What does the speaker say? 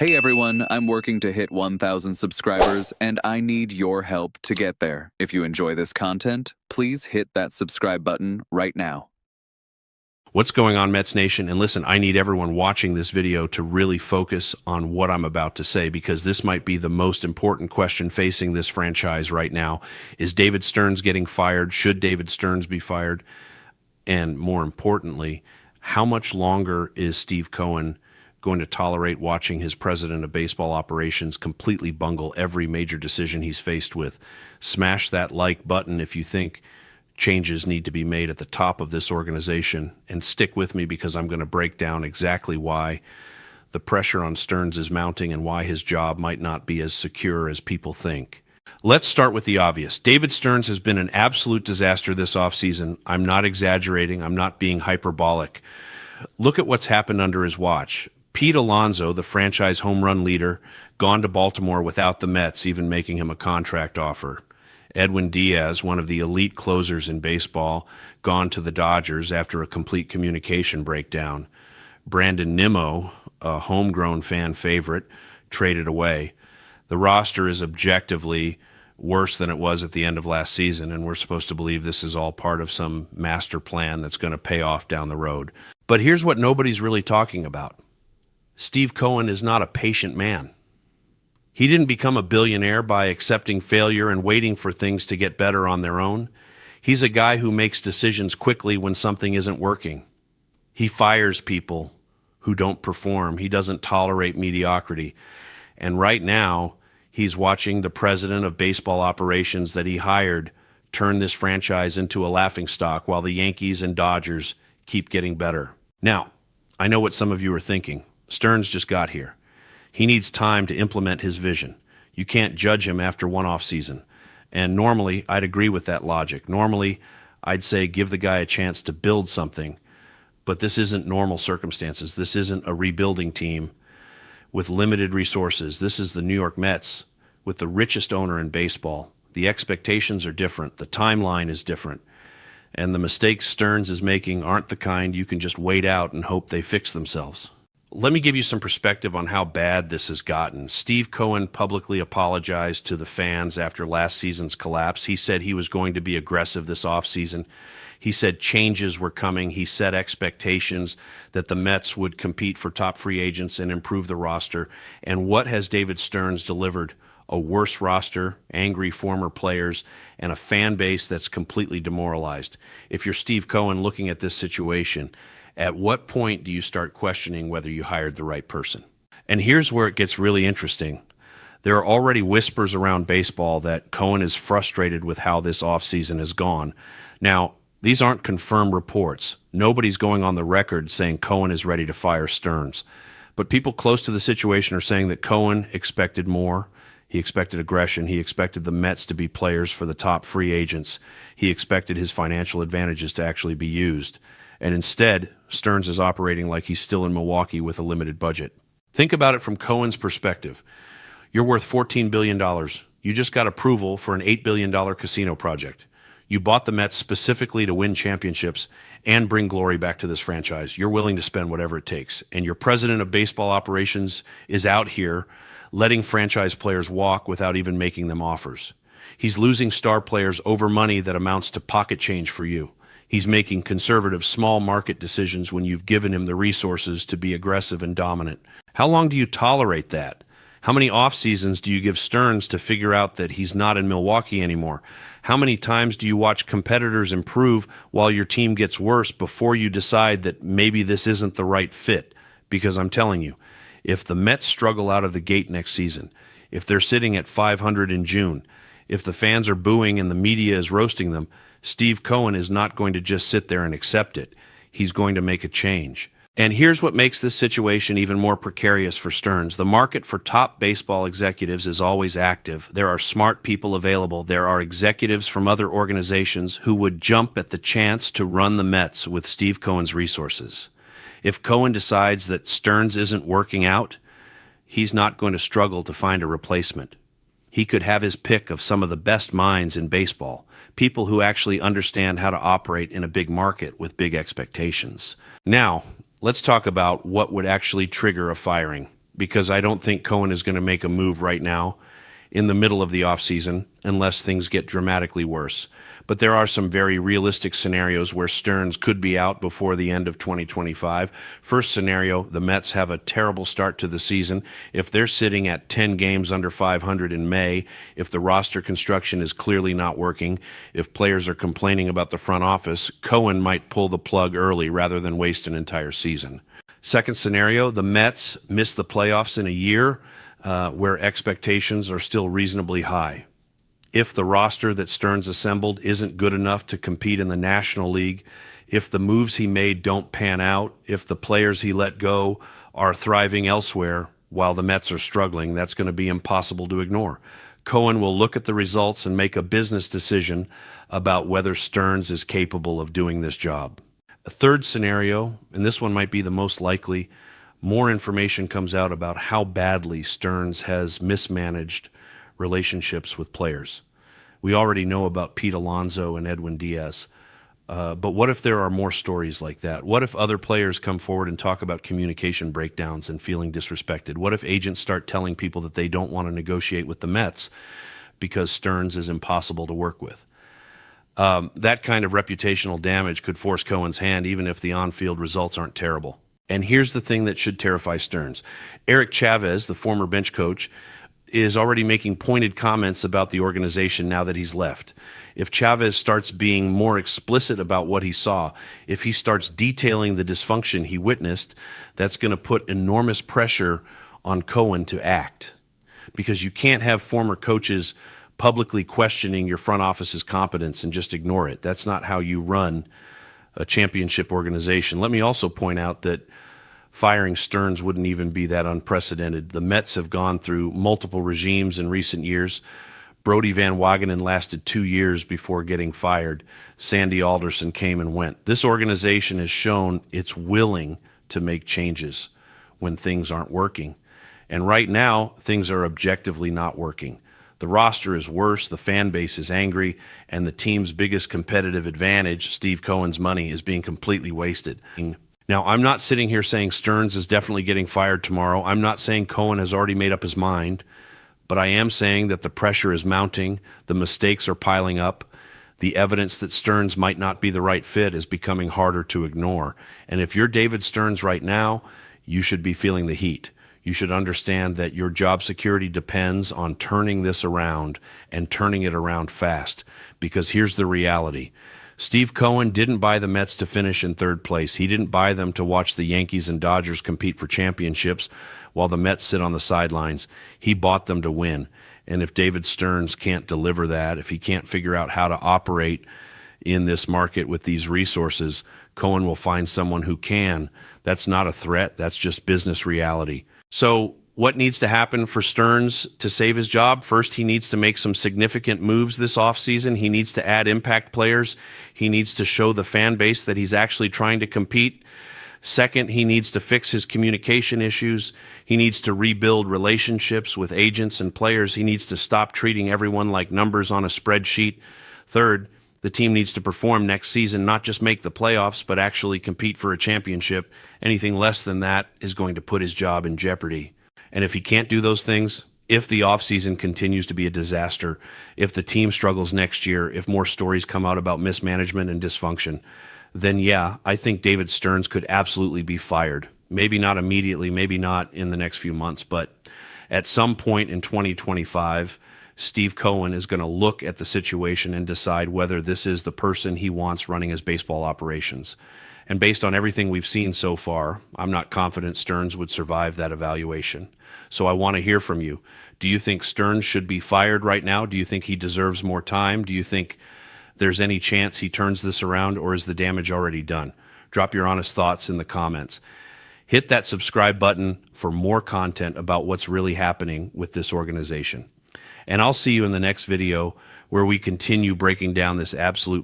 Hey everyone, I'm working to hit 1,000 subscribers, and I need your help to get there. If you enjoy this content, please hit that subscribe button right now. What's going on, Mets Nation? And listen, I need everyone watching this video to really focus on what I'm about to say, because this might be the most important question facing this franchise right now. Is David Stearns getting fired? Should David Stearns be fired? And more importantly, how much longer is Steve Cohen going to tolerate watching his president of baseball operations completely bungle every major decision he's faced with? Smash that like button if you think changes need to be made at the top of this organization, and stick with me because I'm going to break down exactly why the pressure on Stearns is mounting and why his job might not be as secure as people think. Let's start with the obvious. David Stearns has been an absolute disaster this offseason. I'm not exaggerating. I'm not being hyperbolic. Look at what's happened under his watch. Pete Alonso, the franchise home run leader, gone to Baltimore without the Mets even making him a contract offer. Edwin Díaz, one of the elite closers in baseball, gone to the Dodgers after a complete communication breakdown. Brandon Nimmo, a homegrown fan favorite, traded away. The roster is objectively worse than it was at the end of last season, and we're supposed to believe this is all part of some master plan that's going to pay off down the road. But here's what nobody's really talking about. Steve Cohen is not a patient man. He didn't become a billionaire by accepting failure and waiting for things to get better on their own. He's a guy who makes decisions quickly when something isn't working. He fires people who don't perform. He doesn't tolerate mediocrity. And right now, he's watching the president of baseball operations that he hired turn this franchise into a laughingstock while the Yankees and Dodgers keep getting better. Now, I know what some of you are thinking. Stearns just got here. He needs time to implement his vision. You can't judge him after one offseason. And normally, I'd agree with that logic. Normally, I'd say give the guy a chance to build something. But this isn't normal circumstances. This isn't a rebuilding team with limited resources. This is the New York Mets with the richest owner in baseball. The expectations are different. The timeline is different. And the mistakes Stearns is making aren't the kind you can just wait out and hope they fix themselves. Let me give you some perspective on how bad this has gotten. Steve Cohen publicly apologized to the fans after last season's collapse. He said he was going to be aggressive this offseason. He said changes were coming. He set expectations that the Mets would compete for top free agents and improve the roster. And what has David Stearns delivered? A worse roster, angry former players, and a fan base that's completely demoralized. If you're Steve Cohen looking at this situation, at what point do you start questioning whether you hired the right person? And here's where it gets really interesting. There are already whispers around baseball that Cohen is frustrated with how this offseason has gone. Now, these aren't confirmed reports. Nobody's going on the record saying Cohen is ready to fire Stearns. But people close to the situation are saying that Cohen expected more. He expected aggression. He expected the Mets to be players for the top free agents. He expected his financial advantages to actually be used. And instead, Stearns is operating like he's still in Milwaukee with a limited budget. Think about it from Cohen's perspective. You're worth $14 billion. You just got approval for an $8 billion casino project. You bought the Mets specifically to win championships and bring glory back to this franchise. You're willing to spend whatever it takes. And your president of baseball operations is out here letting franchise players walk without even making them offers. He's losing star players over money that amounts to pocket change for you. He's making conservative small market decisions when you've given him the resources to be aggressive and dominant. How long do you tolerate that? How many off seasons do you give Stearns to figure out that he's not in Milwaukee anymore? How many times do you watch competitors improve while your team gets worse before you decide that maybe this isn't the right fit? Because I'm telling you, if the Mets struggle out of the gate next season, if they're sitting at 500 in June, if the fans are booing and the media is roasting them, Steve Cohen is not going to just sit there and accept it. He's going to make a change. And here's what makes this situation even more precarious for Stearns. The market for top baseball executives is always active. There are smart people available. There are executives from other organizations who would jump at the chance to run the Mets with Steve Cohen's resources. If Cohen decides that Stearns isn't working out, he's not going to struggle to find a replacement. He could have his pick of some of the best minds in baseball, people who actually understand how to operate in a big market with big expectations. Now, let's talk about what would actually trigger a firing. because I don't think Cohen is going to make a move right now in the middle of the offseason unless things get dramatically worse. But there are some very realistic scenarios where Stearns could be out before the end of 2025. First scenario, the Mets have a terrible start to the season. If they're sitting at 10 games under 500 in May, if the roster construction is clearly not working, if players are complaining about the front office, Cohen might pull the plug early rather than waste an entire season. Second scenario, the Mets miss the playoffs in a year where expectations are still reasonably high. If the roster that Stearns assembled isn't good enough to compete in the National League, if the moves he made don't pan out, if the players he let go are thriving elsewhere while the Mets are struggling, that's going to be impossible to ignore. Cohen will look at the results and make a business decision about whether Stearns is capable of doing this job. A third scenario, and this one might be the most likely, more information comes out about how badly Stearns has mismanaged relationships with players. We already know about Pete Alonso and Edwin Díaz. But what if there are more stories like that? What if other players come forward and talk about communication breakdowns and feeling disrespected? What if agents start telling people that they don't want to negotiate with the Mets because Stearns is impossible to work with? That kind of reputational damage could force Cohen's hand even if the on-field results aren't terrible. And here's the thing that should terrify Stearns. Eric Chavez, the former bench coach, is already making pointed comments about the organization now that he's left. If Chavez starts being more explicit about what he saw, if he starts detailing the dysfunction he witnessed, that's going to put enormous pressure on Cohen to act. Because you can't have former coaches publicly questioning your front office's competence and just ignore it. That's not how you run a championship organization. Let me also point out that firing Stearns wouldn't even be that unprecedented. The Mets have gone through multiple regimes in recent years. Brody Van Wagenen lasted 2 years before getting fired. Sandy Alderson came and went. This organization has shown it's willing to make changes when things aren't working. And right now, things are objectively not working. The roster is worse, the fan base is angry, and the team's biggest competitive advantage, Steve Cohen's money, is being completely wasted. Now, I'm not sitting here saying Stearns is definitely getting fired tomorrow. I'm not saying Cohen has already made up his mind, but I am saying that the pressure is mounting, the mistakes are piling up, the evidence that Stearns might not be the right fit is becoming harder to ignore. And if you're David Stearns right now, you should be feeling the heat. You should understand that your job security depends on turning this around and turning it around fast, because here's the reality. Steve Cohen didn't buy the Mets to finish in third place. He didn't buy them to watch the Yankees and Dodgers compete for championships while the Mets sit on the sidelines. He bought them to win. And if David Stearns can't deliver that, if he can't figure out how to operate in this market with these resources, Cohen will find someone who can. That's not a threat. That's just business reality. So what needs to happen for Stearns to save his job? First, he needs to make some significant moves this offseason. He needs to add impact players. He needs to show the fan base that he's actually trying to compete. Second, he needs to fix his communication issues. He needs to rebuild relationships with agents and players. He needs to stop treating everyone like numbers on a spreadsheet. Third, the team needs to perform next season, not just make the playoffs, but actually compete for a championship. Anything less than that is going to put his job in jeopardy. And if he can't do those things, if the offseason continues to be a disaster, if the team struggles next year, if more stories come out about mismanagement and dysfunction, then yeah, I think David Stearns could absolutely be fired. Maybe not immediately, maybe not in the next few months, but at some point in 2025, Steve Cohen is going to look at the situation and decide whether this is the person he wants running his baseball operations. And based on everything we've seen so far, I'm not confident Stearns would survive that evaluation. So I want to hear from you. Do you think Stearns should be fired right now? Do you think he deserves more time? Do you think there's any chance he turns this around, or is the damage already done? Drop your honest thoughts in the comments. Hit that subscribe button for more content about what's really happening with this organization. And I'll see you in the next video where we continue breaking down this absolute